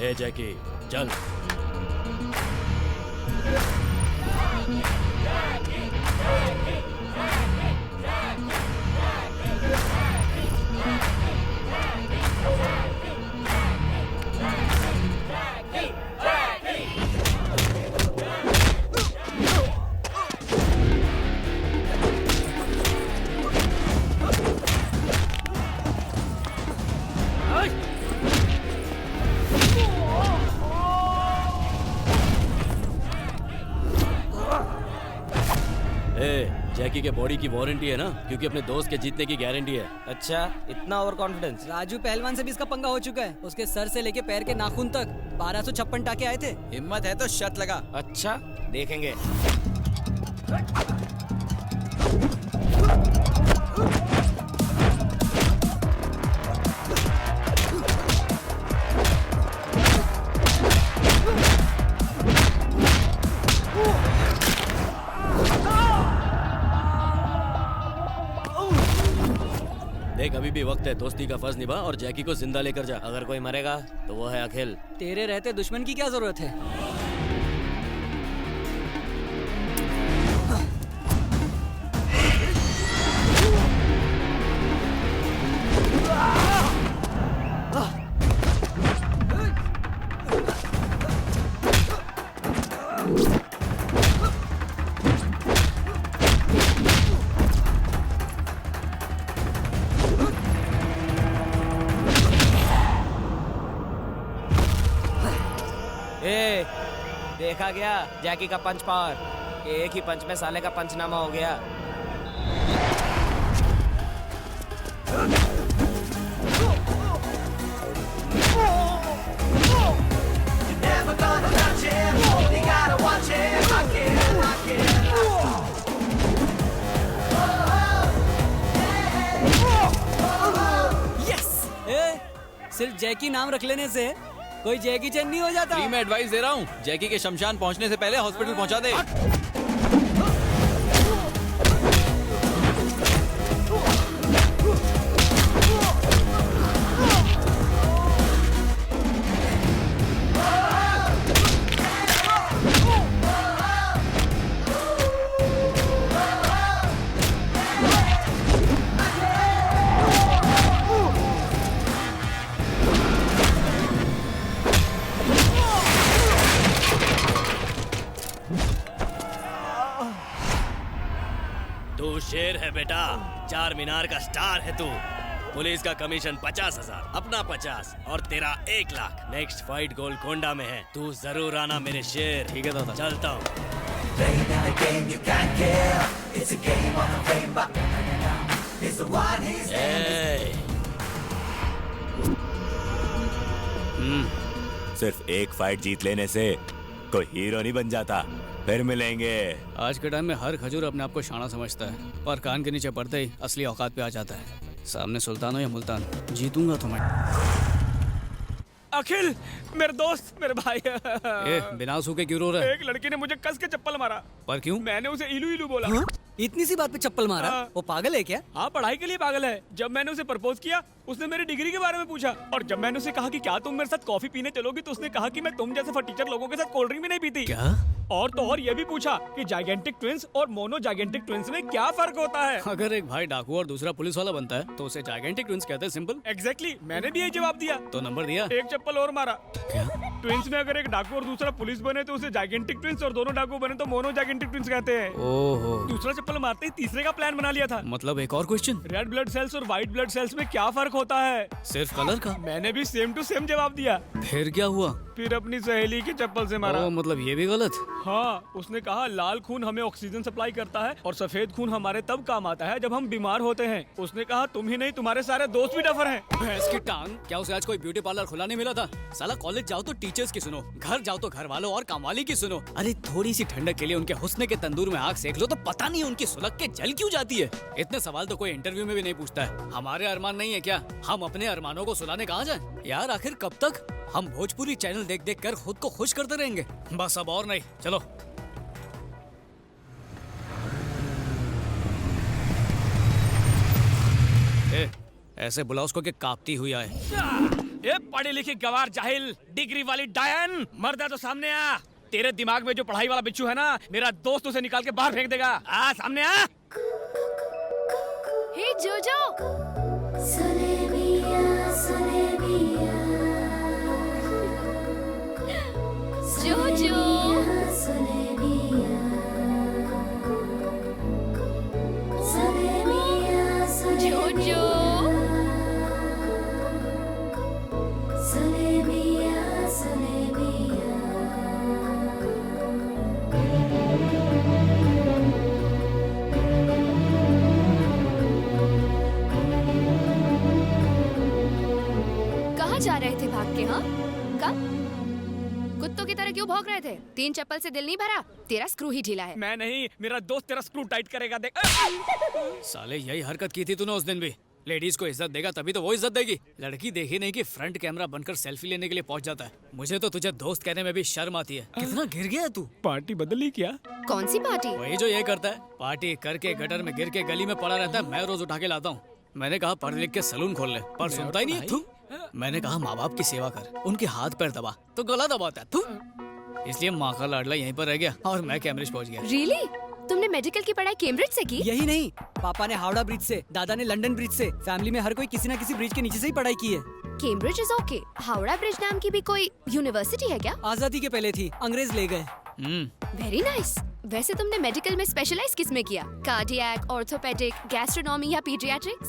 ए जैकी चल। जैकी के बॉडी की वारंटी है ना, क्योंकि अपने दोस्त के जीतने की गारंटी है। अच्छा, इतना ओवर कॉन्फिडेंस। राजू पहलवान से भी इसका पंगा हो चुका है। उसके सर से लेके पैर के नाखून तक 1256 टाके आए थे। हिम्मत है तो शर्त लगा। अच्छा, देखेंगे। देख अभी भी वक्त है, दोस्ती का फर्ज निभा और जैकी को जिंदा लेकर जा। अगर कोई मरेगा तो वो है अखिल। तेरे रहते दुश्मन की क्या जरूरत है? देखा गया जैकी का पंच पावर। एक ही पंच में साले का पंचनामा हो गया। सिर्फ जैकी नाम रख लेने से कोई जैकी चैन नहीं हो जाता। फ्री में एडवाइस दे रहा हूँ, जैकी के शमशान पहुँचने से पहले हॉस्पिटल पहुँचा दे। तू शेर है बेटा, चार मीनार का स्टार है तू। पुलिस का कमीशन 50,000, अपना 50 और तेरा 1 लाख। नेक्स्ट फाइट गोलकोंडा में है, तू जरूर आना मेरे शेर। ठीक है दादा, चलता हूँ। सिर्फ एक फाइट जीत लेने से कोई हीरो नहीं बन जाता। फिर मिलेंगे। आज के टाइम में हर खजूर अपने आप को शाना समझता है, पर कान के नीचे पड़ते ही असली औकात पे आ जाता है। सामने सुल्तान हो या मुल्तान, जीतूंगा तो मैं। अखिल, मेरे दोस्त, मेरे भाई। बिना सूखे क्यों रो रहा है? एक लड़की ने मुझे कस के चप्पल मारा। पर क्यों? मैंने उसे इलू इलू बोला। हाँ? इतनी सी बात पे चप्पल मारा? वो पागल है क्या? हाँ, पढ़ाई के लिए पागल है। जब मैंने उसे प्रपोज किया, उसने मेरी डिग्री के बारे में पूछा। और जब मैंने उसे कहा कि क्या तुम मेरे साथ कॉफी पीने चलोगी, तो उसने कहा कि मैं तुम जैसे फटीचर लोगों के साथ कोल्ड ड्रिंक भी नहीं पीती। क्या? और तो और ये भी पूछा कि जाइगेंटिक ट्विंस और मोनो जाइगेंटिक ट्विंस में क्या फर्क होता है। अगर एक भाई डाकू और दूसरा पुलिस वाला बनता है तो उसे जाइगेंटिक ट्विंस कहते हैं। सिंपल। एग्जैक्टली, मैंने भी यही जवाब दिया। तो नंबर दिया? एक चप्पल और मारा। क्या? ट्विंस में अगर एक डाकू और दूसरा पुलिस बने तो उसे जाइगेंटिक ट्विंस, और दोनों डाकू बने तो मोनो जाइगेंटिक ट्विंस कहते हैं। ओहो। दूसरा चप्पल मारते ही तीसरे का प्लान बना लिया था। मतलब एक और क्वेश्चन, रेड ब्लड सेल्स और व्हाइट ब्लड सेल्स में क्या फर्क होता है? सिर्फ कलर का? मैंने भी सेम टू सेम जवाब दिया। फिर क्या हुआ? फिर अपनी सहेली की चप्पल से मारा। मतलब ये भी गलत? हाँ, उसने कहा लाल खून हमें ऑक्सीजन सप्लाई करता है और सफेद खून हमारे तब काम आता है जब हम बीमार होते हैं। उसने कहा तुम ही नहीं, तुम्हारे सारे दोस्त भी डफर हैं। भैंस की टांग, क्या उसे आज कोई ब्यूटी पार्लर खुला नहीं मिला था? साला कॉलेज जाओ तो टीचर्स की सुनो, घर जाओ तो घर वालों और कामवाली की सुनो। अरे थोड़ी सी ठंडक के लिए उनके हुस्न के तंदूर में आग सेक लो तो पता नहीं उनकी सुलग के जल क्यों जाती है। इतने सवाल तो कोई इंटरव्यू में भी नहीं पूछता है। हमारे अरमान नहीं है क्या? हम अपने अरमानों को सुलाने कहाँ जाएं? यार आखिर कब तक हम भोजपुरी चैनल देख देख कर खुद को खुश करते रहेंगे? बस अब और नहीं, चलो। ऐसे बुलाओ उसको कि कांपती हुई आए। ये पढ़ी लिखी गवार जाहिल डिग्री वाली डायन, मर्द है तो सामने आ। तेरे दिमाग में जो पढ़ाई वाला बिच्छू है ना, मेरा दोस्त उसे निकाल के बाहर फेंक देगा। आ सामने आ। हे जोजो, जोजो, जोजो, कहाँ जा रहे थे भाग के? हाँ, कब? कुत्तों की तरह क्यों भौंक रहे थे? 3 चप्पल से दिल नहीं भरा? तेरा स्क्रू ही ढीला है। मैं नहीं, मेरा दोस्त तेरा स्क्रू टाइट करेगा, देख। साले यही हरकत की थी तूने उस दिन भी। लेडीज को इज्जत देगा तभी तो वो इज्जत देगी। लड़की देखी नहीं कि फ्रंट कैमरा बनकर सेल्फी लेने के लिए पहुंच जाता है। मुझे तो तुझे दोस्त कहने में भी शर्म आती है। कितना गिर गया तू। पार्टी बदली क्या? कौन सी पार्टी? वही जो ये करता है, पार्टी करके गटर में गिर के गली में पड़ा रहता है। मैं रोज उठा के लाता हूँ। मैंने कहा पढ़ लिख के सलून खोल ले, पर सुनता ही नहीं है। थू। मैंने कहा माँ बाप की सेवा कर, उनके हाथ पैर दबा, तो गला दबाता है। थू। इसलिए माँ का लाडला यहीं पर रह गया और मैं कैम्ब्रिज पहुँच गया। रियली? तुमने मेडिकल की पढ़ाई कैम्ब्रिज से की? यही नहीं, पापा ने हावड़ा ब्रिज से, दादा ने लंदन ब्रिज से। फैमिली में हर कोई किसी न किसी ब्रिज के नीचे से ही पढ़ाई की है। Cambridge is okay. Howrah bridge नाम की भी कोई यूनिवर्सिटी है क्या? आजादी के पहले थी, अंग्रेज ले गए। Very nice. वैसे तुमने मेडिकल में स्पेशलाइज किस में किया? कार्डियक, ऑर्थोपेडिक, गैस्ट्रोनॉमी या पीडियाट्रिक्स?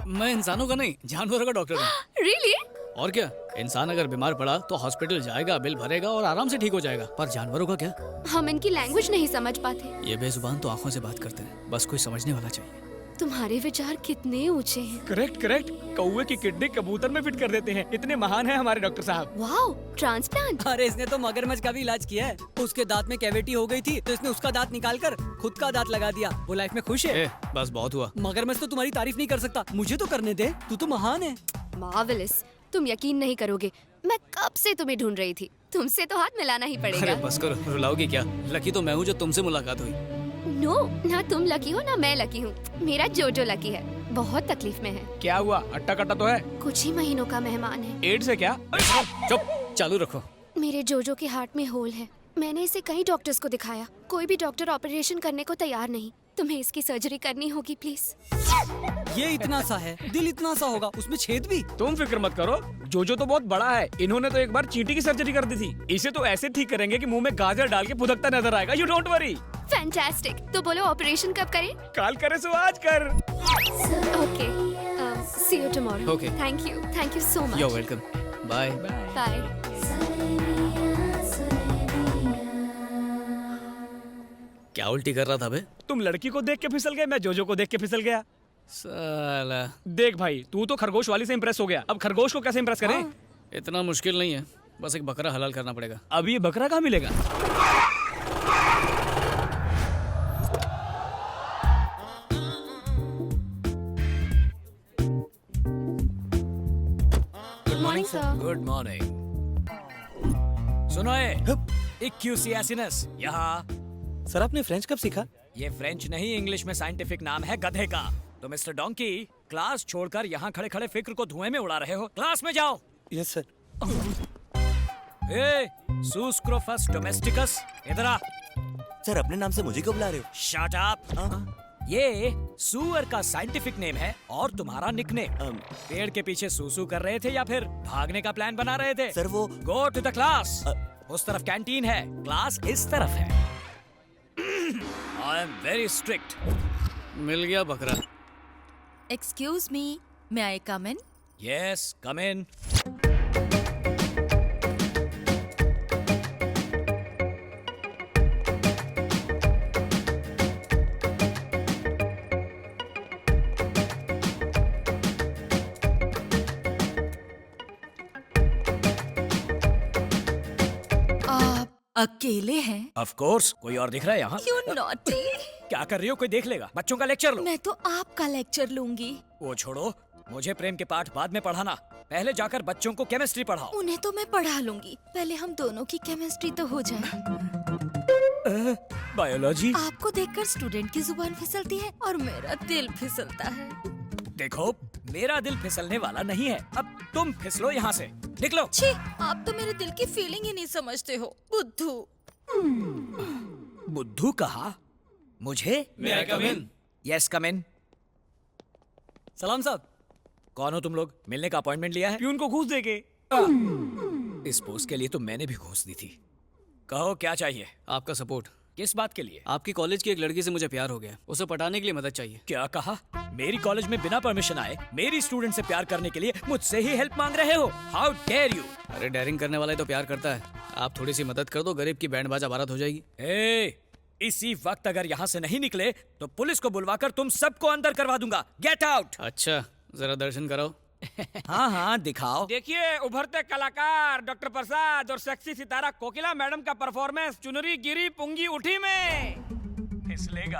मैं इंसानों का नहीं, जानवरों का डॉक्टर हूँ। रियली? और क्या, इंसान अगर बीमार पड़ा तो हॉस्पिटल जाएगा, बिल भरेगा और आराम से ठीक हो जाएगा। पर जानवरों का क्या? हम इनकी लैंग्वेज नहीं समझ पाते। ये बेजुबान तो आंखों से बात करते हैं, बस कोई समझने वाला चाहिए। तुम्हारे विचार कितने ऊंचे हैं। Correct correct. कौवे की किडनी कबूतर में फिट कर देते हैं। इतने महान है हमारे डॉक्टर साहब। Wow, transplant. अरे इसने तो मगरमच्छ का भी इलाज किया है। उसके दांत में कैविटी हो गई थी तो इसने उसका दांत निकाल कर खुद का दांत लगा दिया। वो लाइफ में खुश है। बस बहुत हुआ। मगरमच्छ तो तुम्हारी तारीफ नहीं कर सकता, मुझे तो करने दे, तू तो महान है। मार्वेलस। तुम यकीन नहीं करोगे, मैं कब से तुम्हें ढूंढ रही थी। तुमसे तो हाथ मिलाना ही अरे पड़ेगा। बस करो, रुलाओगी क्या? लकी तो मैं हूँ जो तुमसे मुलाकात हुई। नो, ना तुम लकी हो ना मैं लकी हूँ। मेरा जोजो लकी है, बहुत तकलीफ में है। क्या हुआ? अट्टा कट्टा तो है? कुछ ही महीनों का मेहमान है। एड्स है क्या? चुप, चालू रखो। मेरे जोजो के हार्ट में होल है। मैंने इसे कई डॉक्टर्स को दिखाया, कोई भी डॉक्टर ऑपरेशन करने को तैयार नहीं। तुम्हें इसकी सर्जरी करनी होगी प्लीज। ये इतना सा है, दिल इतना सा होगा, उसमें छेद भी। तुम फिक्र मत करो, जोजो तो बहुत बड़ा है। इन्होंने तो एक बार चींटी की सर्जरी कर दी थी। इसे तो ऐसे ठीक करेंगे कि मुंह में गाजर डाल के फुदकता नजर आएगा। You don't worry. फैंटास्टिक। तो बोलो ऑपरेशन कब करें? काल करे सो आज कर। Okay, see you tomorrow. Okay. Thank you so You're much. welcome. Bye. Bye. क्या उल्टी कर रहा था बे? तुम लड़की को देख के फिसल गए, मैं जोजो को देख के फिसल गया। साला, देख भाई, तू तो खरगोश वाली से इम्प्रेस हो गया। अब खरगोश को कैसे इम्प्रेस करें? इतना मुश्किल नहीं है, बस एक बकरा हलाल करना पड़ेगा। अब ये बकरा कहाँ मिलेगा? Good morning sir. Good morning. सुनो इक्यूसियासिनस, यहाँ। सर आपने फ्रेंच कब सीखा? ये फ्रेंच नहीं, इंग्लिश में साइंटिफिक नाम है गधे का। तो मिस्टर डोंकी, क्लास छोड़कर यहाँ खड़े खड़े फिक्र को धुएं में उड़ा रहे हो। क्लास में जाओ। Yes sir. ए, सुस्क्रोफस डोमेस्टिकस, इधर आ। सर अपने नाम से मुझे क्यों बुला रहे हो? Shut up. ये सुअर का साइंटिफिक नेम है और तुम्हारा निकनेम। पेड़ के पीछे सूसू कर रहे थे या फिर भागने का प्लान बना रहे थे? सर वो गो टू द क्लास। उस तरफ कैंटीन है, क्लास इस तरफ है। I am very strict. मिल गया बकरा। Excuse me, may I come in? Yes, come in. आप अकेले हैं? ऑफ कोर्स, कोई और दिख रहा है यहाँ? You naughty! क्या कर रही हो? कोई देख लेगा। बच्चों का लेक्चर लो। मैं तो आपका लेक्चर लूंगी। वो छोड़ो, मुझे प्रेम के पाठ बाद में पढ़ाना। पहले जाकर बच्चों को केमिस्ट्री पढ़ाओ। उन्हें तो मैं पढ़ा लूंगी, पहले हम दोनों की केमिस्ट्री तो हो जाए। बायोलॉजी। आपको देखकर स्टूडेंट की जुबान फिसलती है और मेरा दिल फिसलता है। देखो, मेरा दिल फिसलने वाला नहीं है। अब तुम फिसलो यहाँ से, निकलो। छी, आप तो मेरे दिल की फीलिंग ही नहीं समझते हो, बुद्धू। बुद्धू कहा? मुझे? May I come in? Yes, come in. सलाम साहब। कौन हो तुम लोग? मिलने का अपॉइंटमेंट लिया है? प्यून को घूस देके। इस पोस्ट के लिए तो मैंने भी घूस दी थी। कहो क्या चाहिए? आपका सपोर्ट। किस बात के लिए? आपकी कॉलेज की एक लड़की से मुझे प्यार हो गया, उसे पटाने के लिए मदद चाहिए। क्या कहा? मेरी कॉलेज में बिना परमिशन आए मेरी स्टूडेंट से प्यार करने के लिए मुझसे ही हेल्प मांग रहे हो? How dare you! अरे डेयरिंग करने वाला ही तो प्यार करता है। आप थोड़ी सी मदद कर दो, गरीब की बैंड बाजा बारात हो जाएगी। इसी वक्त अगर यहाँ से नहीं निकले तो पुलिस को बुलवाकर तुम सबको अंदर करवा दूंगा। Get out! अच्छा, जरा दर्शन कराओ। हाँ हाँ, दिखाओ। देखिए, उभरते कलाकार डॉक्टर प्रसाद और सेक्सी सितारा कोकिला मैडम का परफॉर्मेंस चुनरी गिरी पुंगी उठी में। फिसलेगा,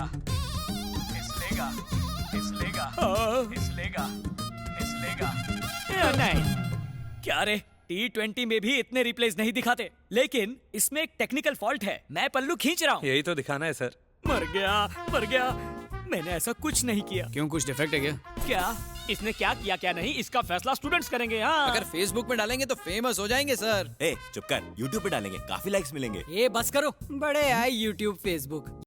फिसलेगा, फिसलेगा, फिसलेगा, फिसलेगा। नहीं, क्या रे, T20 में भी इतने रिप्लेस नहीं दिखाते, लेकिन इसमें एक टेक्निकल फॉल्ट है। मैं पल्लू खींच रहा हूँ। यही तो दिखाना है सर। मर गया, मर गया। मैंने ऐसा कुछ नहीं किया। क्यों, कुछ डिफेक्ट है क्या? क्या? इसने क्या किया क्या नहीं, इसका फैसला स्टूडेंट्स करेंगे। हाँ, अगर फेसबुक में डालेंगे तो फेमस हो जाएंगे सर। ए चुप कर, यूट्यूब पे डालेंगे, काफी लाइक्स मिलेंगे। ये बस करो, बड़े आए यूट्यूब फेसबुक।